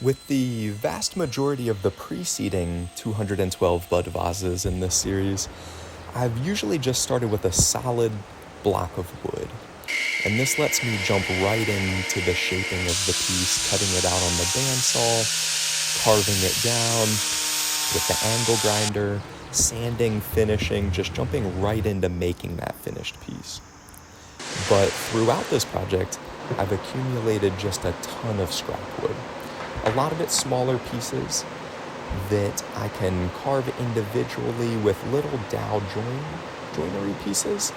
With the vast majority of the preceding 212 bud vases in this series, I've usually just started with a solid block of wood. And this lets me jump right into the shaping of the piece, cutting it out on the bandsaw, carving it down with the angle grinder, sanding, finishing, just jumping right into making that finished piece. But throughout this project, I've accumulated just a ton of scrap wood. A lot of it smaller pieces that I can carve individually with little dowel joinery pieces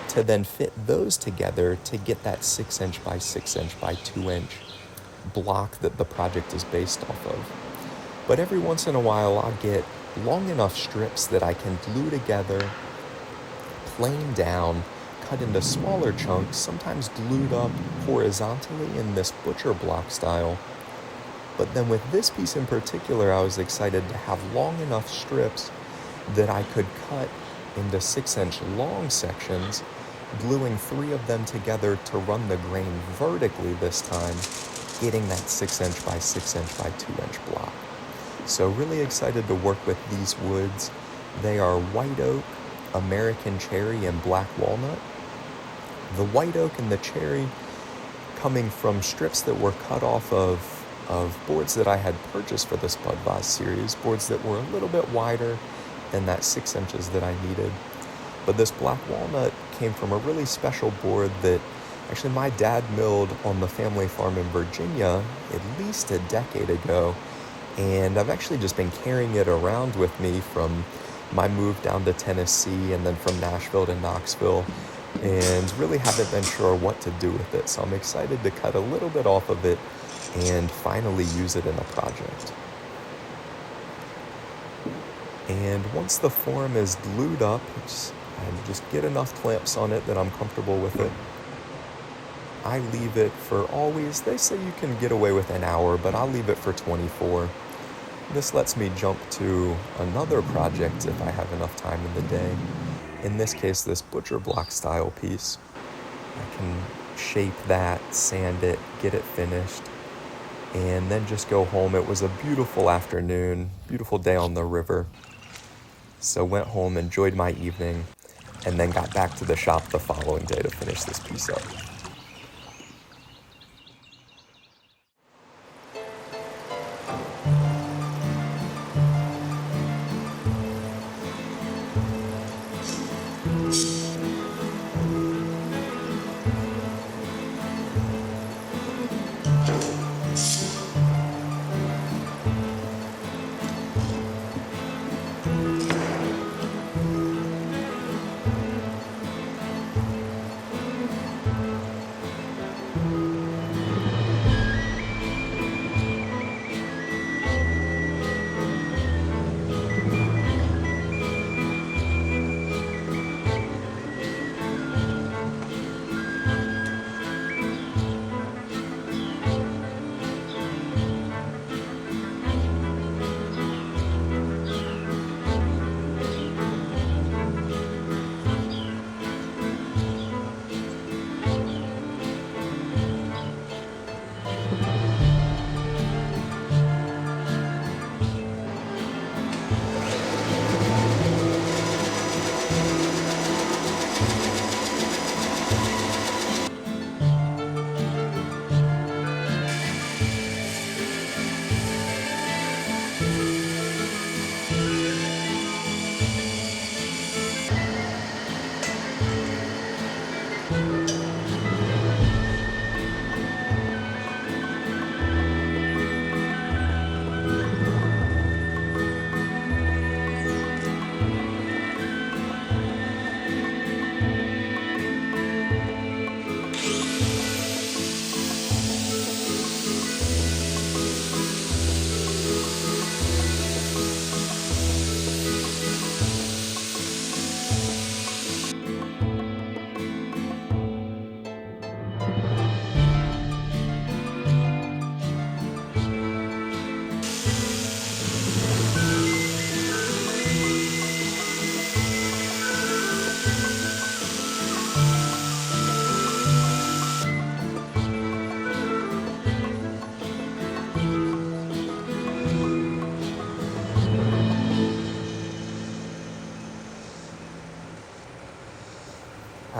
to then fit those together to get that 6" by 6" by 2" block that the project is based off of. But every once in a while I'll get long enough strips that I can glue together, plane down, cut into smaller chunks, sometimes glued up horizontally in this butcher block style. But then with this piece in particular, I was excited to have long enough strips that I could cut into 6" long sections, gluing 3 of them together to run the grain vertically this time, getting that 6" by 6" by 2" block. So really excited to work with these woods. They are white oak, American cherry, and black walnut. The white oak and the cherry coming from strips that were cut off of boards that I had purchased for this Bud Vase series, boards that were a little bit wider than that 6" that I needed. But this black walnut came from a really special board that actually my dad milled on the family farm in Virginia at least a decade ago, and I've actually just been carrying it around with me from my move down to Tennessee and then from Nashville to Knoxville, and really haven't been sure what to do with it. So I'm excited to cut a little bit off of it and finally use it in a project. And once the form is glued up, I just get enough clamps on it that I'm comfortable with it. I leave it for always, they say you can get away with an hour, but I'll leave it for 24. This lets me jump to another project if I have enough time in the day. In this case, this butcher block style piece. I can shape that, sand it, get it finished, and then just go home. It was a beautiful afternoon, beautiful day on the river. So went home, enjoyed my evening, and then got back to the shop the following day to finish this piece up.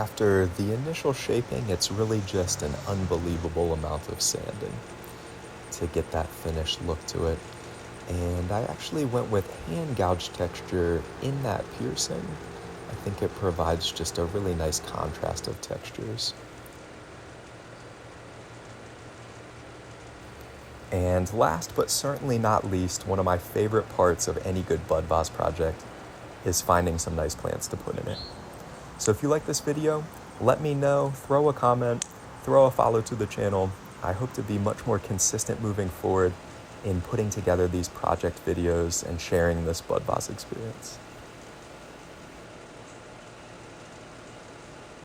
After the initial shaping, it's really just an unbelievable amount of sanding to get that finished look to it. And I actually went with hand gouge texture in that piercing. I think it provides just a really nice contrast of textures. And last but certainly not least, one of my favorite parts of any good bud vase project is finding some nice plants to put in it. So if you like this video, let me know, throw a comment, throw a follow to the channel. I hope to be much more consistent moving forward in putting together these project videos and sharing this bud vase experience.